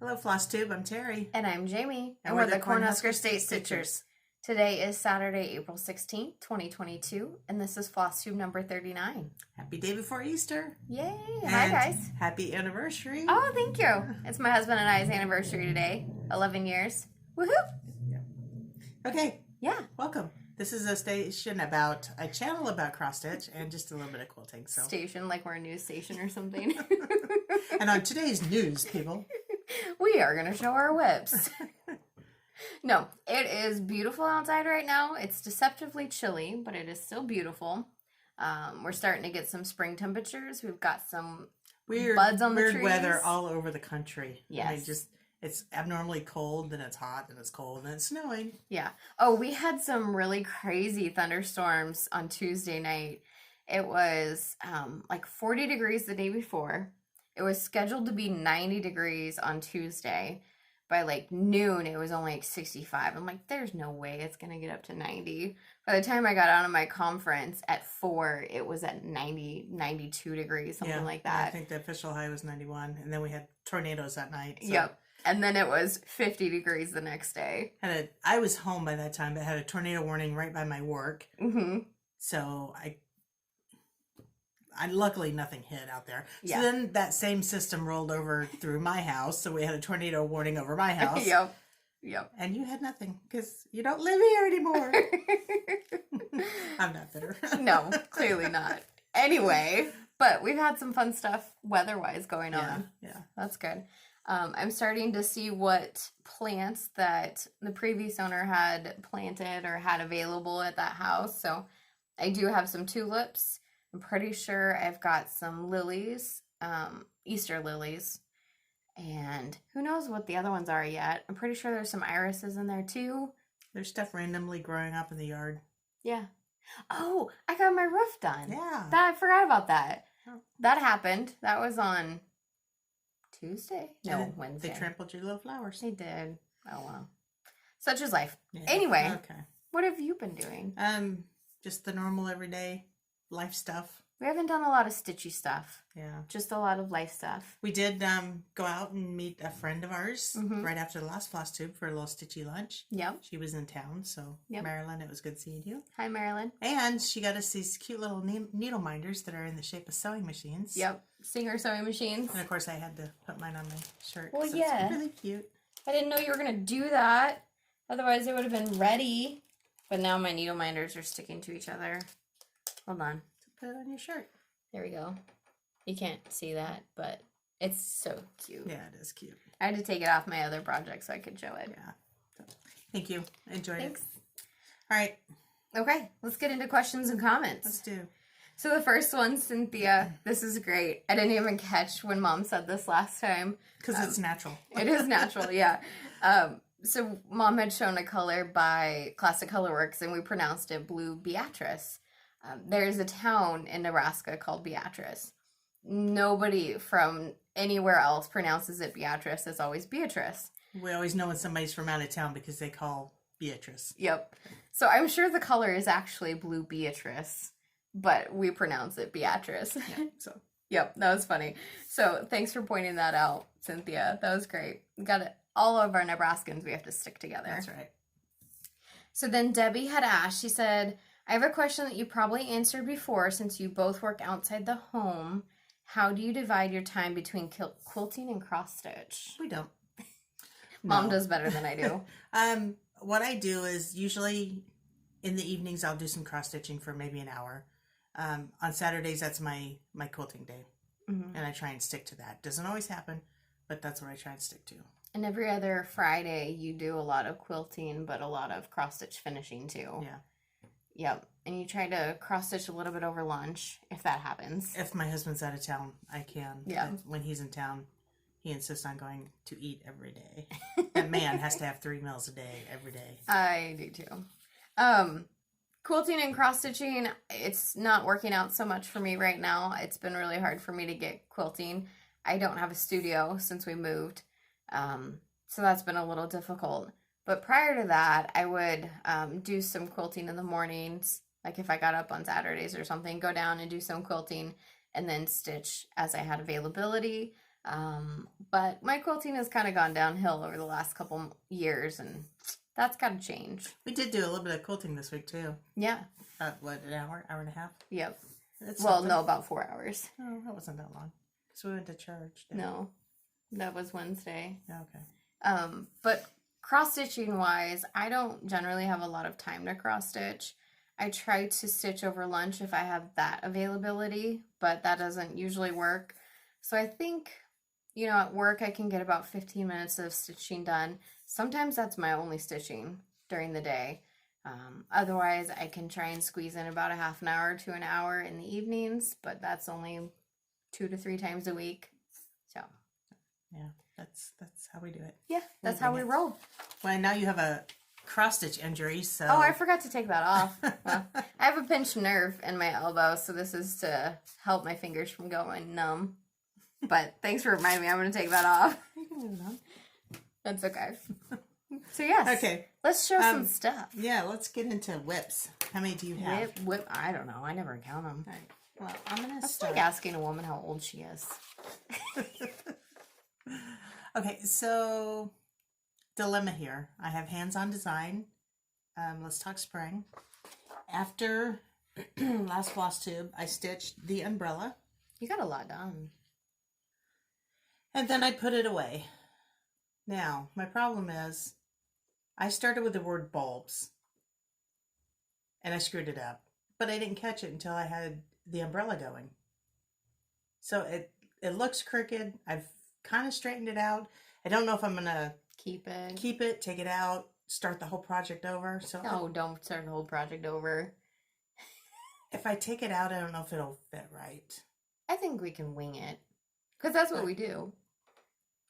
Hello, Flosstube. I'm Terry. And I'm Jamie. And we're the Cornhusker State Stitchers. Today is Saturday, April 16th, 2022, and this is Flosstube number 39. Happy day before Easter. Yay! And hi, guys. Happy anniversary. Oh, thank you. It's my husband and I's anniversary today. 11 years. Woohoo! Yeah. Okay. Yeah. Welcome. This is a channel about cross stitch and just a little bit of quilting. So station, like we're a news station or something. And on today's news, people, we are going to show our whips. No, it is beautiful outside right now. It's deceptively chilly, but it is still beautiful. We're starting to get some spring temperatures. We've got some buds on the trees. Weird weather all over the country. Yes. It's abnormally cold, then it's hot, then it's cold, then it's snowing. Yeah. Oh, we had some really crazy thunderstorms on Tuesday night. It was like 40 degrees the day before. It was scheduled to be 90 degrees on Tuesday. By like noon, it was only like 65. I'm like, there's no way it's going to get up to 90. By the time I got out of my conference at 4, it was at 90, 92 degrees, something like that. I think the official high was 91. And then we had tornadoes that night. So. Yep. And then it was 50 degrees the next day. I was home by that time, but had a tornado warning right by my work. Mm-hmm. So I luckily nothing hit out there. Yeah. So then that same system rolled over through my house. So we had a tornado warning over my house. Yep. And you had nothing because you don't live here anymore. I'm not bitter. No, clearly not. Anyway, but we've had some fun stuff weather-wise going on. Yeah. That's good. I'm starting to see what plants that the previous owner had planted or had available at that house. So I do have some tulips. I'm pretty sure I've got some lilies, Easter lilies, and who knows what the other ones are yet. I'm pretty sure there's some irises in there too. There's stuff randomly growing up in the yard. Yeah. Oh, I got my roof done. Yeah. I forgot about that. Oh. That happened. That was on Tuesday? No, Wednesday. They trampled your little flowers. They did. Oh, well. Such is life. Yeah. Anyway. Okay. What have you been doing? Just the normal everyday life stuff. We haven't done a lot of stitchy stuff. Yeah. Just a lot of life stuff. We did go out and meet a friend of ours right after the last Flosstube for a little stitchy lunch. Yep. She was in town, so Marilyn, it was good seeing you. Hi, Marilyn. And she got us these cute little needle minders that are in the shape of sewing machines. Yep. Singer sewing machines. And of course I had to put mine on my shirt. Well, so yeah. It's really cute. I didn't know you were going to do that. Otherwise, it would have been ready. But now my needle minders are sticking to each other. Hold on. Put it on your shirt. There we go. You can't see that, but it's so cute. Yeah, it is cute. I had to take it off my other project so I could show it. Yeah. So, thank you. Enjoyed Thanks. it. All right. Okay, let's get into questions and comments. Let's do. So the first one, Cynthia, this is great. I didn't even catch when Mom said this last time. Because it's natural. It is natural, yeah. So Mom had shown a color by Classic Colorworks, and we pronounced it Blue Beatrice. There's a town in Nebraska called Beatrice. Nobody from anywhere else pronounces it Beatrice. It's always Beatrice. We always know when somebody's from out of town because they call Beatrice. Yep. So I'm sure the color is actually Blue Beatrice, but we pronounce it Beatrice. Yeah, so. Yep, that was funny. So thanks for pointing that out, Cynthia. That was great. We got it. All of our Nebraskans, we have to stick together. That's right. So then Debbie had asked, she said, I have a question that you probably answered before since you both work outside the home. How do you divide your time between quilting and cross stitch? We don't. Mom does better than I do. What I do is usually in the evenings I'll do some cross stitching for maybe an hour. On Saturdays that's my quilting day. Mm-hmm. And I try and stick to that. Doesn't always happen, but that's what I try and stick to. And every other Friday you do a lot of quilting, but a lot of cross stitch finishing too. Yeah. Yep. And you try to cross stitch a little bit over lunch, if that happens. If my husband's out of town, I can. Yeah. But when he's in town, he insists on going to eat every day. That man has to have 3 meals a day, every day. I do too. Quilting and cross stitching, it's not working out so much for me right now. It's been really hard for me to get quilting. I don't have a studio since we moved. So that's been a little difficult. But prior to that, I would do some quilting in the mornings. Like if I got up on Saturdays or something, go down and do some quilting and then stitch as I had availability. But my quilting has kind of gone downhill over the last couple years, and that's got to change. We did do a little bit of quilting this week too. Yeah. What, an hour and a half? Yep. That's well, something. no, about 4 hours. Oh, that wasn't that long. So we went to church. No, that was Wednesday. Yeah, okay. But cross-stitching wise, I don't generally have a lot of time to cross-stitch. I try to stitch over lunch if I have that availability, but that doesn't usually work. So I think, you know, at work I can get about 15 minutes of stitching done. Sometimes that's my only stitching during the day. Otherwise, I can try and squeeze in about a half an hour to an hour in the evenings, but that's only 2 to 3 times a week. So, yeah, that's how we do it. Yeah, that's how we roll. Well, now you have a cross-stitch injury, so... Oh, I forgot to take that off. Well, I have a pinched nerve in my elbow, so this is to help my fingers from going numb. But thanks for reminding me. I'm going to take that off. You can move it on. That's okay. So, yes. Okay. Let's show some stuff. Yeah, let's get into whips. How many do you have? Whip. I don't know. I never count them. All right. Well, I'm going to That's start. like asking a woman how old she is. Okay, so dilemma here. I have hands-on design. Let's talk spring. After last Flosstube, I stitched the umbrella. You got a lot done. And then I put it away. Now, my problem is I started with the word bulbs. And I screwed it up. But I didn't catch it until I had the umbrella going. So it looks crooked. I've kind of straightened it out. I don't know if I'm going to keep it, take it out, start the whole project over. So no, don't start the whole project over. If I take it out, I don't know if it'll fit right. I think we can wing it. Because that's what we do.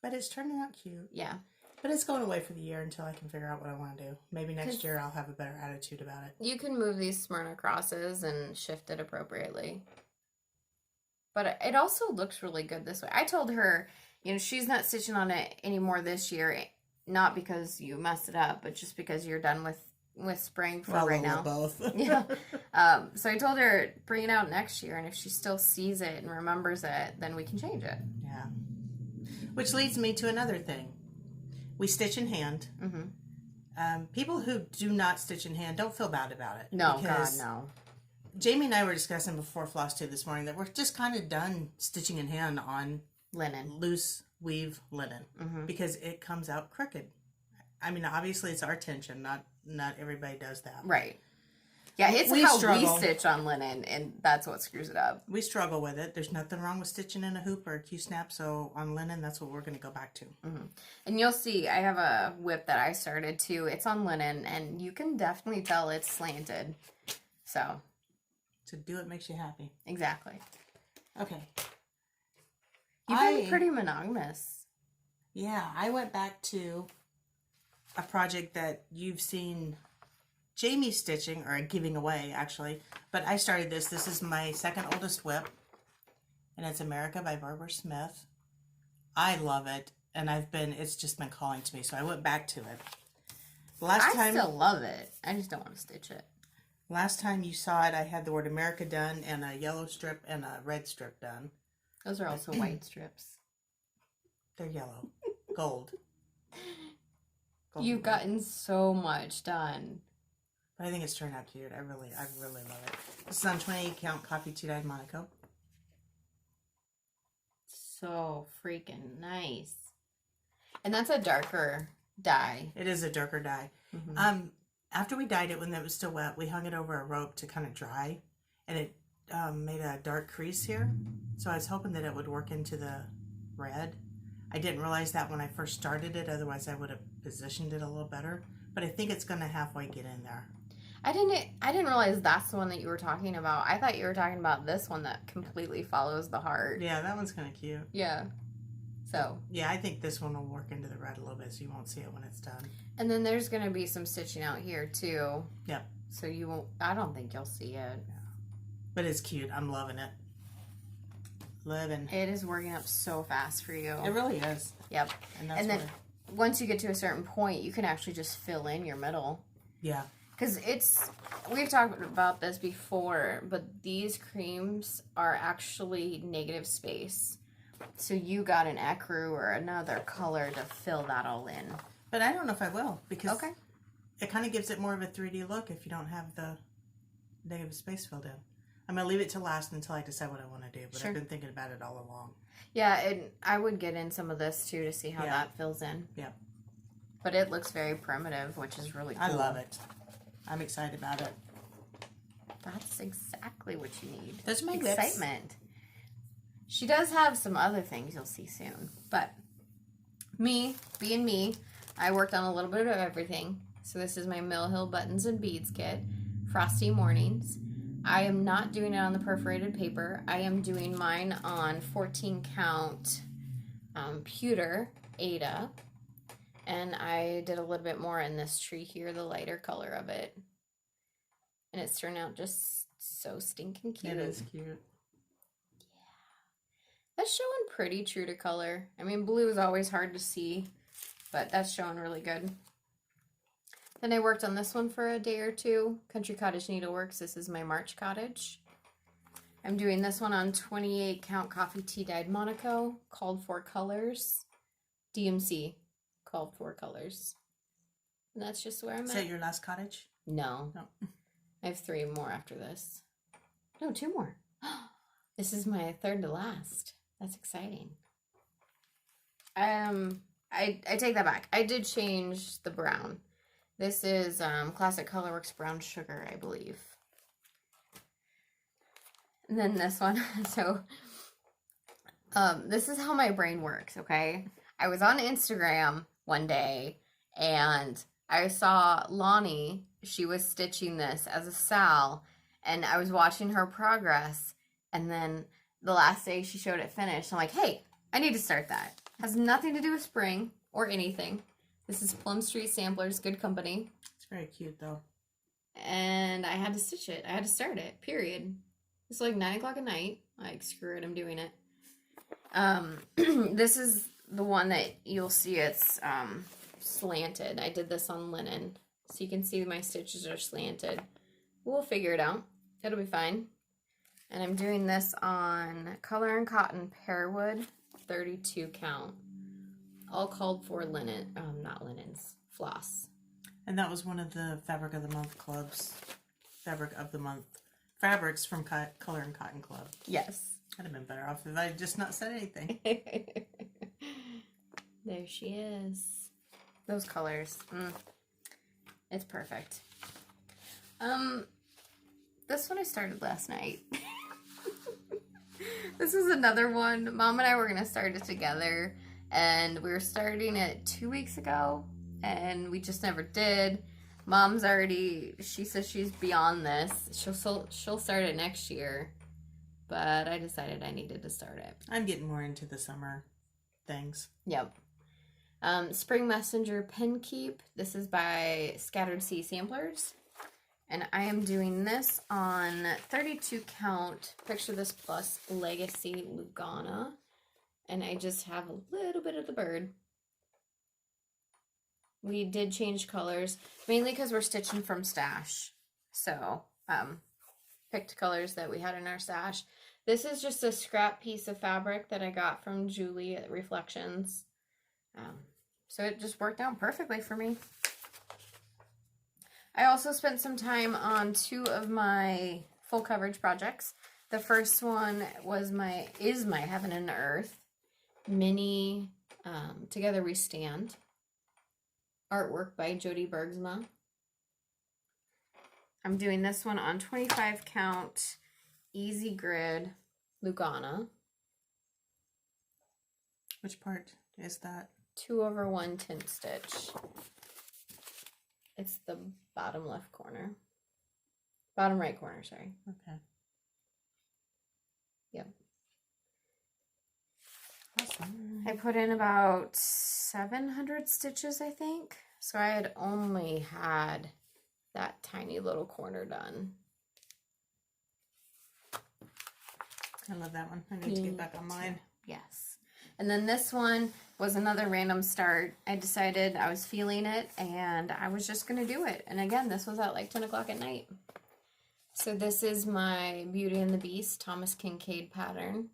But it's turning out cute. Yeah. But it's going away for the year until I can figure out what I want to do. Maybe next year I'll have a better attitude about it. You can move these Smyrna crosses and shift it appropriately. But it also looks really good this way. I told her, you know, she's not stitching on it anymore this year. Not because you messed it up, but just because you're done with spring for right now. Both. Yeah. So I told her, bring it out next year. And if she still sees it and remembers it, then we can change it. Yeah. Which leads me to another thing. We stitch in hand. Mm-hmm. People who do not stitch in hand don't feel bad about it. No, God, no. Jamie and I were discussing before Flosstube this morning that we're just kind of done stitching in hand on linen, loose weave linen, because it comes out crooked. I mean, obviously it's our tension. Not everybody does that. Right. Yeah, it's how we stitch on linen, and that's what screws it up. We struggle with it. There's nothing wrong with stitching in a hoop or a Q-snap, so on linen, that's what we're going to go back to. Mm-hmm. And you'll see, I have a whip that I started too. It's on linen, and you can definitely tell it's slanted. So. To do it makes you happy. Exactly. Okay. You've been pretty monogamous. Yeah, I went back to a project that you've seen Jamie stitching, or giving away, actually. But I started this. This is my second oldest whip. And it's America by Barbara Smith. I love it. And it's just been calling to me. So I went back to it. I still love it. I just don't want to stitch it. Last time you saw it, I had the word America done and a yellow strip and a red strip done. Those are also white strips. They're yellow. Gold. You've gotten so much done. But I think it's turned out cute. I really love it. This is on 28 count coffee tea-dyed Monaco. So freaking nice. And that's a darker dye. It is a darker dye. Mm-hmm. After we dyed it, when it was still wet, we hung it over a rope to kind of dry, and it made a dark crease here. So I was hoping that it would work into the red. I didn't realize that when I first started it. Otherwise, I would have positioned it a little better. But I think it's going to halfway get in there. I didn't realize that's the one that you were talking about. I thought you were talking about this one that completely follows the heart. Yeah, that one's kind of cute. Yeah. So. Yeah, I think this one will work into the red a little bit, so you won't see it when it's done. And then there's going to be some stitching out here, too. Yep. So you won't, I don't think you'll see it. Yeah. But it's cute. I'm loving it. It is working up so fast for you. It really is. Yep. And then once you get to a certain point, you can actually just fill in your middle. Yeah. Because we've talked about this before, but these creams are actually negative space. So you got an ecru or another color to fill that all in. But I don't know if I will, because okay. It kind of gives it more of a 3D look if you don't have the negative space filled in. I'm going to leave it to last until I decide what I want to do, but I've been thinking about it all along. Yeah, I would get in some of this too to see how that fills in. Yeah. But it looks very primitive, which is really cool. I love it. I'm excited about it. That's exactly what you need. That's my excitement. Whips. She does have some other things you'll see soon. But me, being me, I worked on a little bit of everything. So this is my Mill Hill Buttons and Beads kit. Frosty Mornings. I am not doing it on the perforated paper. I am doing mine on 14 count pewter Ada. And I did a little bit more in this tree here, the lighter color of it. And it's turned out just so stinking cute. It is cute. Yeah. That's showing pretty true to color. I mean, blue is always hard to see, but that's showing really good. Then I worked on this one for a day or two. Country Cottage Needleworks. This is my March Cottage. I'm doing this one on 28 count coffee tea dyed Monaco. Called for colors. DMC. Called for colors. And that's just where I'm at. Is that your last cottage? No. No. I have 3 more after this. No, 2 more. This is my 3rd to last. That's exciting. I take that back. I did change the brown. This is Classic Colorworks Brown Sugar, I believe. And then this one. So, this is how my brain works, okay? I was on Instagram one day, and I saw Lonnie. She was stitching this as a Sal, and I was watching her progress, and then the last day she showed it finished. I'm like, hey, I need to start that. Has nothing to do with spring or anything. This is Plum Street Samplers, good company. It's very cute, though. And I had to stitch it. I had to start it, period. It's like 9 o'clock at night. Like, screw it, I'm doing it. This is the one that you'll see it's slanted. I did this on linen. So you can see my stitches are slanted. We'll figure it out. It'll be fine. And I'm doing this on Color and Cotton Pearwood, 32 count. All called for linen, not linens, floss. And that was one of the Fabric of the Month clubs. Fabric of the Month. Fabrics from Color and Cotton Club. Yes. I'd have been better off if I had just not said anything. There she is. Those colors. It's perfect. This one I started last night. This is another one. Mom and I were going to start it together. And we were starting it 2 weeks ago. And we just never did. Mom's already, she says she's beyond this. She'll start it next year. But I decided I needed to start it. I'm getting more into the summer things. Yep. Spring Messenger Pen Keep. This is by Scattered Sea Samplers. And I am doing this on 32 count Picture This Plus Legacy Lugana. And I just have a little bit of the bird. We did change colors, mainly because we're stitching from stash. So, picked colors that we had in our stash. This is just a scrap piece of fabric that I got from Julie at Reflections. So it just worked out perfectly for me. I also spent some time on 2 of my full coverage projects. The first one was is my Heaven and Earth mini Together We Stand. Artwork by Jody Bergsma. I'm doing this one on 25 count Easy Grid Lugana. Which part is that? 2/1 tint stitch. It's the bottom left corner. Bottom right corner, sorry. Okay. Yep. Awesome. I put in about 700 stitches, I think. So I had only had that tiny little corner done. I love that one. I need to get back on mine. Yes. And then this one was another random start. I decided I was feeling it and I was just going to do it. And again, this was at like 10 o'clock at night. So this is my Beauty and the Beast Thomas Kincaid pattern.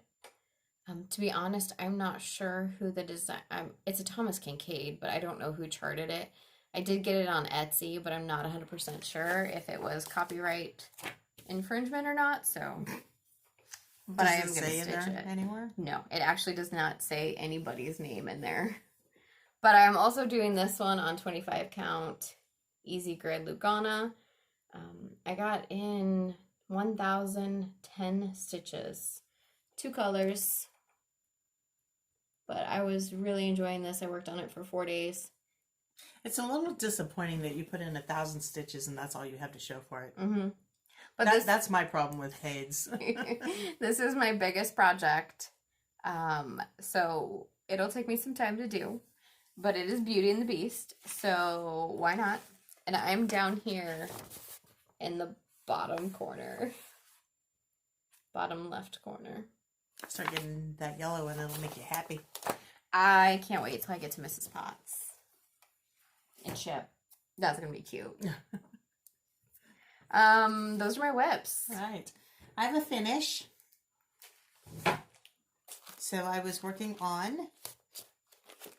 To be honest, I'm not sure who the design. It's a Thomas Kincaid, but I don't know who charted it. I did get it on Etsy, but I'm not 100% sure if it was copyright infringement or not. So, but I am going to stitch it anywhere. No, it actually does not say anybody's name in there. But I'm also doing this one on 25 count Easy Grid Lugana. I got in 1,010 stitches, 2 colors. But I was really enjoying this. I worked on it for 4 days. It's a little disappointing that you put in 1,000 stitches and that's all you have to show for it. Mm-hmm. But that's my problem with Hades. This is my biggest project. So it'll take me some time to do. But it is Beauty and the Beast. So why not? And I'm down here in the bottom corner. Bottom left corner. Start getting that yellow and it'll make you happy. I can't wait till I get to Mrs. Potts and Chip. That's gonna be cute. Those are my whips. All right. I have a finish. So I was working on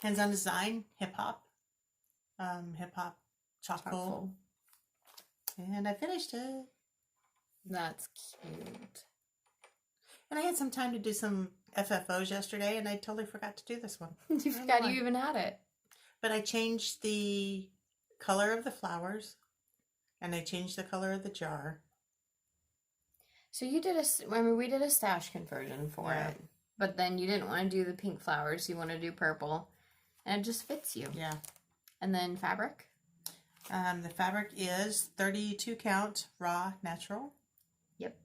hands-on design, hip hop charcoal, and I finished it. That's cute. And I had some time to do some FFOs yesterday, and I totally forgot to do this one. You forgot you even had it. But I changed the color of the flowers, and I changed the color of the jar. So you did we did a stash conversion for it. But then you didn't want to do the pink flowers, you want to do purple. And it just fits you. Yeah. And then fabric? The fabric is 32 count raw natural. Yep.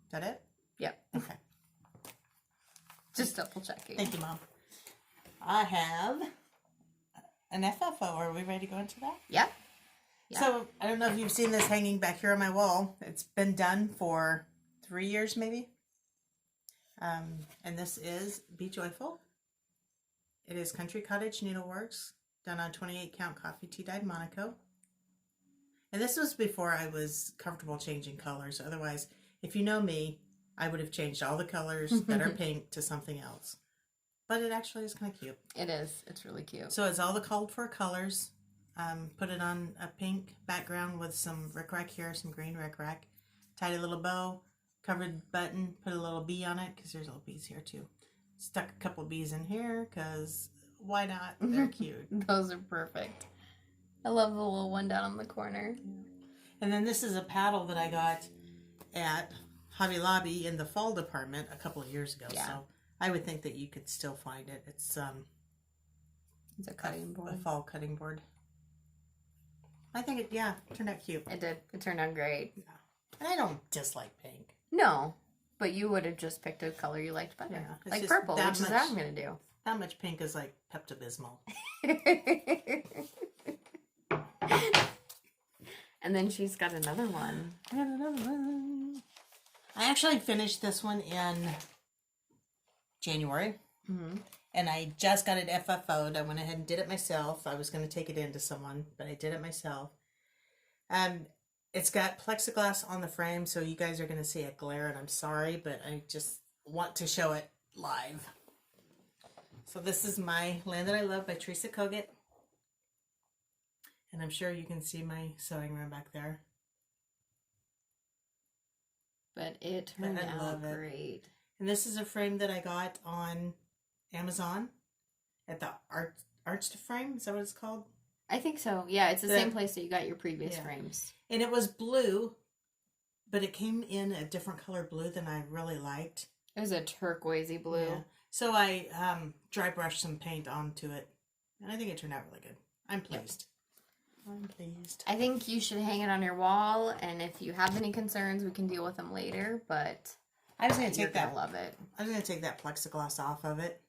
Is that it? Yep. Okay. Just double checking. Thank you, Mom. I have an FFO. Are we ready to go into that? Yep. Yeah. So, I don't know if you've seen this hanging back here on my wall. It's been done for 3 years, maybe. And this is Be Joyful. It is Country Cottage Needleworks, done on 28 count coffee tea dyed Monaco. And this was before I was comfortable changing colors. Otherwise, if you know me, I would have changed all the colors that are pink to something else. But it actually is kind of cute. It is. It's really cute. So it's all the called for colors. Put it on a pink background with some rickrack here, some green rickrack. Tied a little bow, covered button, put a little bee on it because there's little bees here too. Stuck a couple bees in here because why not? They're cute. Those are perfect. I love the little one down in the corner. And then this is a paddle that I got at Hobby Lobby in the fall department a couple of years ago. Yeah. So I would think that you could still find it. It's a cutting board. A fall cutting board. I think it turned out cute. It did. It turned out great. Yeah. And I don't dislike pink. No. But you would have just picked a color you liked better. Yeah, like purple, which is what I'm going to do. That much pink is like Pepto-Bismol. And then she's got another one. I actually finished this one in January. Mm-hmm. And I just got it FFO'd. I went ahead and did it myself. I was going to take it in to someone, but I did it myself. It's got plexiglass on the frame, so you guys are going to see a glare, and I'm sorry, but I just want to show it live. So this is my Land That I Love by Teresa Kogut. And I'm sure you can see my sewing room back there. But it turned out great. And this is a frame that I got on Amazon at the Arts to Frame. Is that what it's called? I think so. Yeah, it's the same place that you got your previous frames. And it was blue, but it came in a different color blue than I really liked. It was a turquoisey blue. Yeah. So I dry brushed some paint onto it, and I think it turned out really good. I'm pleased. Yep. I'm pleased. I think you should hang it on your wall, and if you have any concerns, we can deal with them later, but I was going to take that. Love it. I was going to take that plexiglass off of it,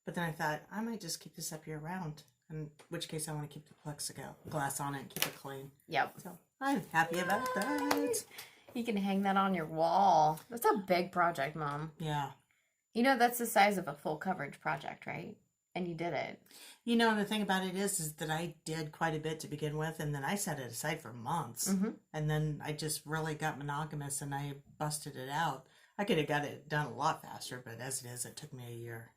but then I thought I might just keep this up here around. In which case I want to keep the plexiglass on it and keep it clean. Yep. So I'm happy about that. You can hang that on your wall. That's a big project, Mom. Yeah. You know, that's the size of a full coverage project, right? And you did it. You know, and the thing about it is that I did quite a bit to begin with, and then I set it aside for months. Mm-hmm. And then I just really got monogamous, and I busted it out. I could have got it done a lot faster, but as it is, it took me a year.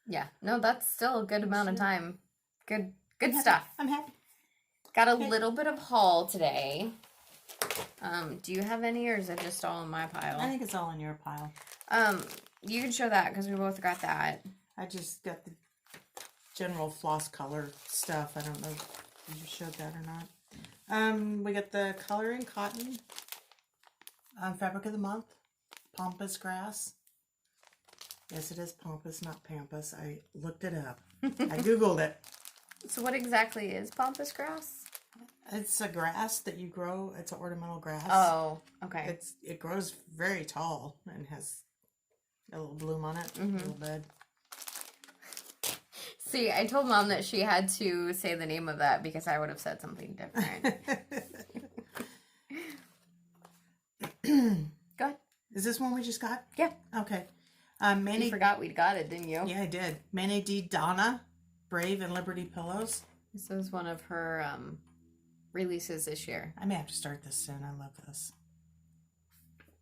Yeah. No, that's still a good amount of time. Good stuff. I'm happy. Got a little bit of haul today. Do you have any, or is it just all in my pile? I think it's all in your pile. You can show that because we both got that. I just got the general floss color stuff. I don't know if you showed that or not. We got the coloring cotton fabric of the month, pampas grass. Yes, it is pampas, not pampas. I looked it up. I googled it. So what exactly is pampas grass? It's a grass that you grow. It's an ornamental grass. Oh, okay. It grows very tall and has a little bloom on it, a little bed. See, I told Mom that she had to say the name of that because I would have said something different. Go ahead. Is this one we just got? Yeah. Okay. You forgot we got it, didn't you? Yeah, I did. Manny D. Donna, Brave and Liberty Pillows. This was one of her releases this year. I may have to start this soon. I love this.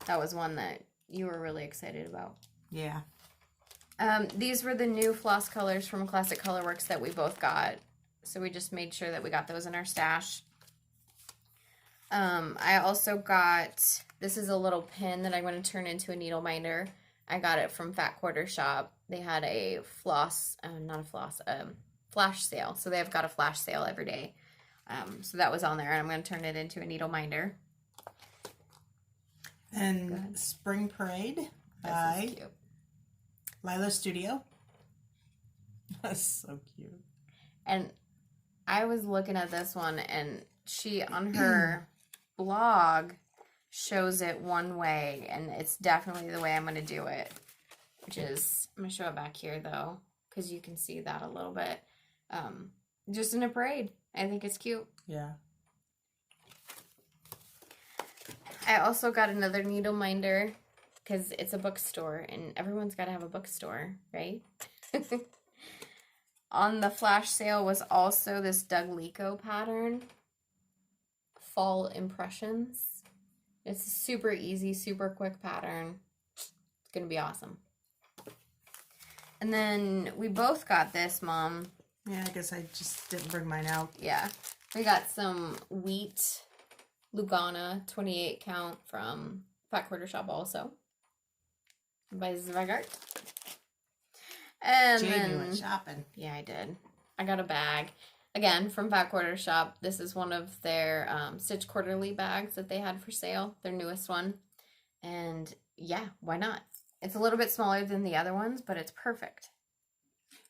That was one that you were really excited about. Yeah. These were the new floss colors from Classic Colorworks that we both got. So we just made sure that we got those in our stash. I also got, this is a little pin that I'm going to turn into a needle minder. I got it from Fat Quarter Shop. They had a flash sale. So they've got a flash sale every day. So that was on there, and I'm going to turn it into a needle minder. And Spring Parade by Lila Studio. That's so cute. And I was looking at this one, and she, on her blog, shows it one way, and it's definitely the way I'm going to do it. Which is, I'm going to show it back here, though, because you can see that a little bit. Just in a parade. I think it's cute. Yeah. I also got another needle minder because it's a bookstore and everyone's got to have a bookstore, right? On the flash sale was also this Doug Lico pattern, Fall Impressions. It's a super easy, super quick pattern. It's going to be awesome. And then we both got this, Mom. Yeah, I guess I just didn't bring mine out. Yeah. We got some wheat Lugana 28 count from Fat Quarter Shop also. By Zvegart. And Jade, you went shopping. Yeah, I did. I got a bag. Again, from Fat Quarter Shop. This is one of their Stitch Quarterly bags that they had for sale. Their newest one. And yeah, why not? It's a little bit smaller than the other ones, but it's perfect.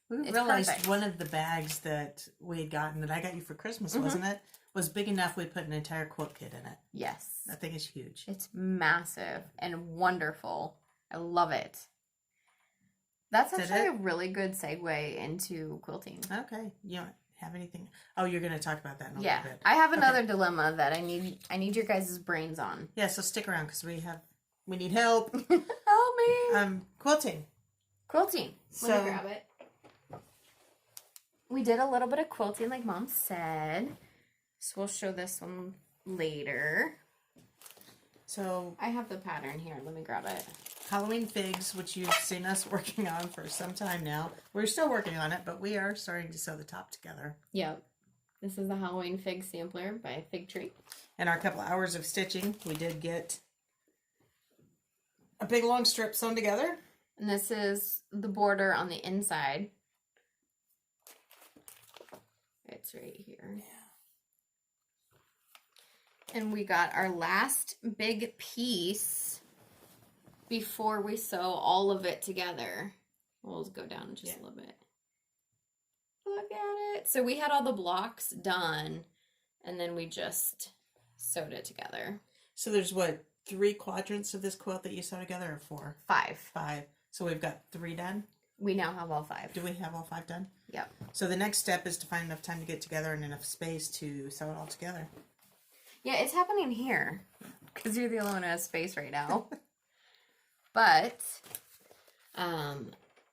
We realized one of the bags that we had gotten that I got you for Christmas, wasn't it? Was big enough we put an entire quilt kit in it. Yes. That thing is huge. It's massive and wonderful. I love it. That's actually a really good segue into quilting. Okay. You don't have anything? Oh, you're going to talk about that in a little bit. I have another dilemma that I need your guys' brains on. Yeah, so stick around because we need help. Help me. Quilting. Quilting. Let me grab it. We did a little bit of quilting like Mom said. So we'll show this one later. So I have the pattern here. Let me grab it. Halloween figs, which you've seen us working on for some time now. We're still working on it, but we are starting to sew the top together. Yep. This is the Halloween fig sampler by Fig Tree. In our couple hours of stitching, we did get a big long strip sewn together. And this is the border on the inside. It's right here. Yeah. And we got our last big piece before we sew all of it together. We'll go down just a little bit. Look at it. So we had all the blocks done, and then we just sewed it together. So there's what, 3 quadrants of this quilt that you sew together, or 4? 5. 5. So we've got 3 done? We now have all 5. Do we have all 5 done? Yep. So the next step is to find enough time to get together and enough space to sew it all together. Yeah, it's happening here because you're the only one who has space right now. But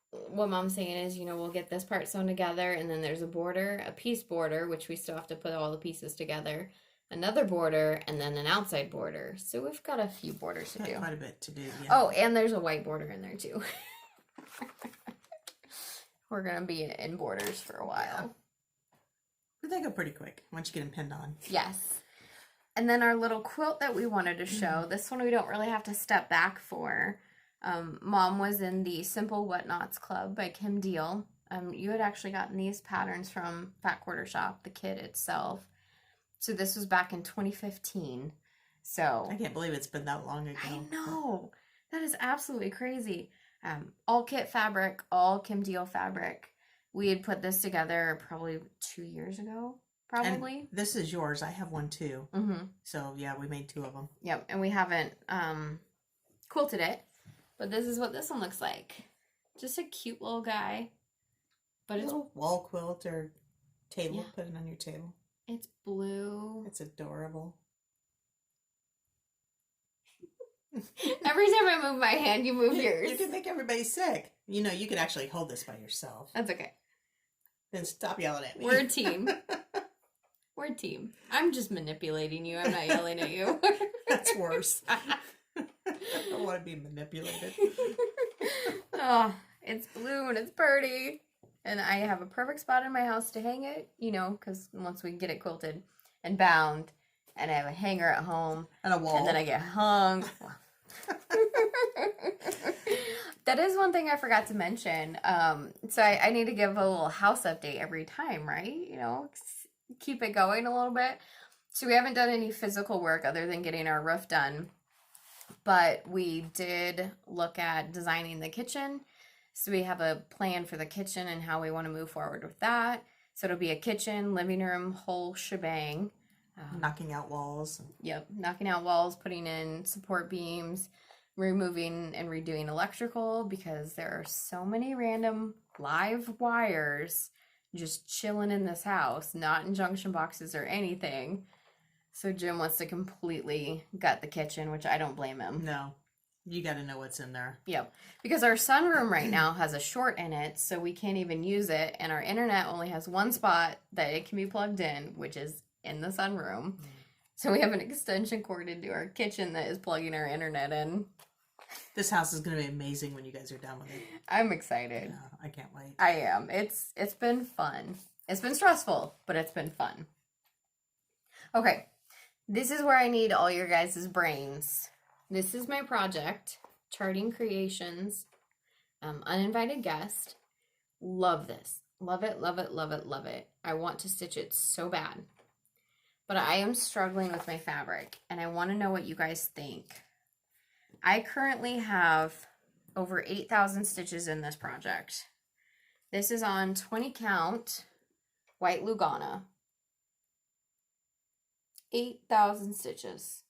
what Mom's saying is, we'll get this part sewn together, and then there's a border, a piece border, which we still have to put all the pieces together. another border, and then an outside border. So we've got a few borders to do. Quite a bit to do, yeah. Oh, and there's a white border in there too. We're going to be in borders for a while. Yeah. But they go pretty quick once you get them pinned on. Yes. And then our little quilt that we wanted to show, this one we don't really have to step back for. Mom was in the Simple Whatnots Club by Kim Deal. You had actually gotten these patterns from Fat Quarter Shop, the kit itself. So this was back in 2015. So I can't believe it's been that long ago. I know. That is absolutely crazy. All kit fabric, all Kim Deal fabric. We had put this together probably 2 years ago, probably. And this is yours. I have one too. Mm-hmm. So yeah, we made 2 of them. Yep, and we haven't quilted it, but this is what this one looks like. Just a cute little guy. But it's a little wall quilt or table. Yeah. Put it on your table. It's blue. It's adorable. Every time I move my hand, you move yours. You can make everybody sick. You know, you could actually hold this by yourself. That's okay. Then stop yelling at me. We're a team. We're a team. I'm just manipulating you. I'm not yelling at you. That's worse. I don't want to be manipulated. Oh, it's blue and it's pretty. And I have a perfect spot in my house to hang it, you know, because once we get it quilted and bound, and I have a hanger at home. And a wall. And then I get hung. That is one thing I forgot to mention. So I need to give a little house update every time, right? You know, keep it going a little bit. So we haven't done any physical work other than getting our roof done. But we did look at designing the kitchen. So we have a plan for the kitchen and how we want to move forward with that. So it'll be a kitchen, living room, whole shebang. Knocking out walls. Yep, knocking out walls, putting in support beams, removing and redoing electrical because there are so many random live wires just chilling in this house, not in junction boxes or anything. So Jim wants to completely gut the kitchen, which I don't blame him. No, you got to know what's in there. Yep, because our sunroom right now has a short in it, so we can't even use it, and our internet only has one spot that it can be plugged in, which is in the sunroom. So we have an extension cord into our kitchen that is plugging our internet in. This house is going to be amazing when you guys are done with it. I'm excited. Yeah, I can't wait. I am. It's been fun. It's been stressful, but it's been fun. Okay, this is where I need all your guys' brains. This is my project, Charting Creations, Uninvited Guest. Love this. Love it, love it, love it, love it. I want to stitch it so bad. But I am struggling with my fabric, and I want to know what you guys think. I currently have over 8,000 stitches in this project. This is on 20 count white Lugana. 8,000 stitches.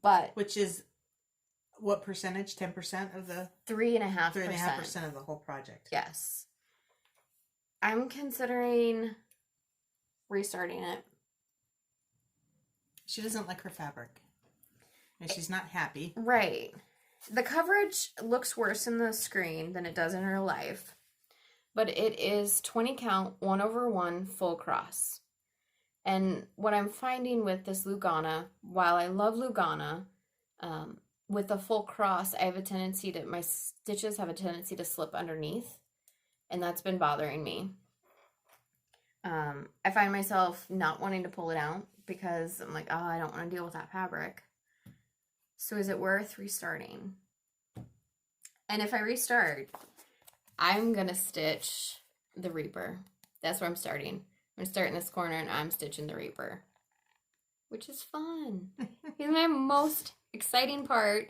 But which is what percentage? 10% of the 3.5%. 3.5% of the whole project. Yes. I'm considering restarting it. She doesn't like her fabric. And she's not happy. Right. The coverage looks worse in the screen than it does in real life. But it is 20 count, 1/1 full cross. And what I'm finding with this Lugana, while I love Lugana, with the full cross, I have a tendency to, my stitches have a tendency to slip underneath. And that's been bothering me. I find myself not wanting to pull it out because I'm like, oh, I don't want to deal with that fabric. So is it worth restarting? And if I restart, I'm going to stitch the Reaper. That's where I'm starting. I'm going to start in this corner and I'm stitching the Reaper, which is fun. It's my most exciting part.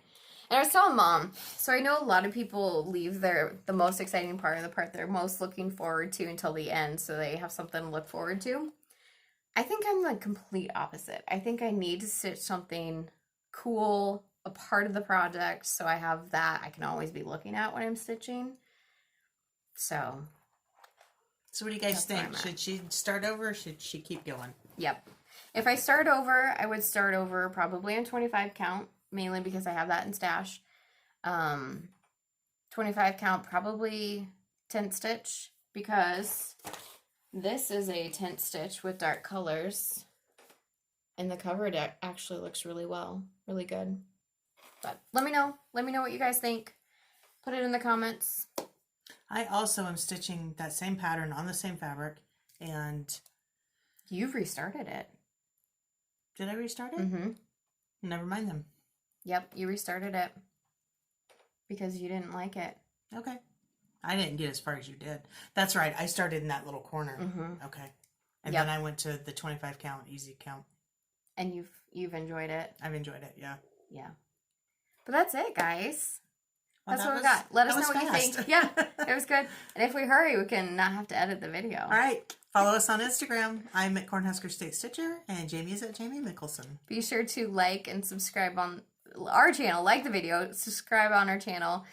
And I was telling Mom, so I know a lot of people leave the most exciting part, or the part they're most looking forward to, until the end, so they have something to look forward to. I think I'm the complete opposite. I think I need to stitch something cool, a part of the project, so I have that I can always be looking at when I'm stitching. So what do you guys think? Should she start over or should she keep going? Yep. If I start over, I would start over probably on 25 count, mainly because I have that in stash. 25 count, probably 10 stitch, because This is a tint stitch with dark colors. And the cover actually looks really good. But let me know what you guys think. Put it in the comments. I also am stitching that same pattern on the same fabric, and you've restarted it. Did I restart it? Mm-hmm. Never mind them. Yep, you restarted it because you didn't like it. Okay. I didn't get as far as you did. That's right. I started in that little corner. Mm-hmm. Okay. And then I went to the 25 count, easy count. And you've enjoyed it. I've enjoyed it, yeah. Yeah. But that's it, guys. Well, that's what we got. Let us know what fast. you think. Yeah, it was good. And if we hurry, we can not have to edit the video. All right. Follow us on Instagram. I'm at Cornhusker State Stitcher, and Jamie is at Jamie Mickelson. Be sure to like and subscribe on our channel. Like the video, subscribe on our channel.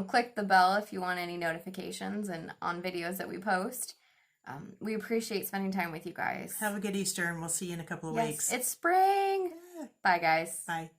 Click the bell if you want any notifications and on videos that we post. We appreciate spending time with you guys. Have a good Easter, and we'll see you in a couple of weeks. It's spring. Yeah. Bye, guys. Bye.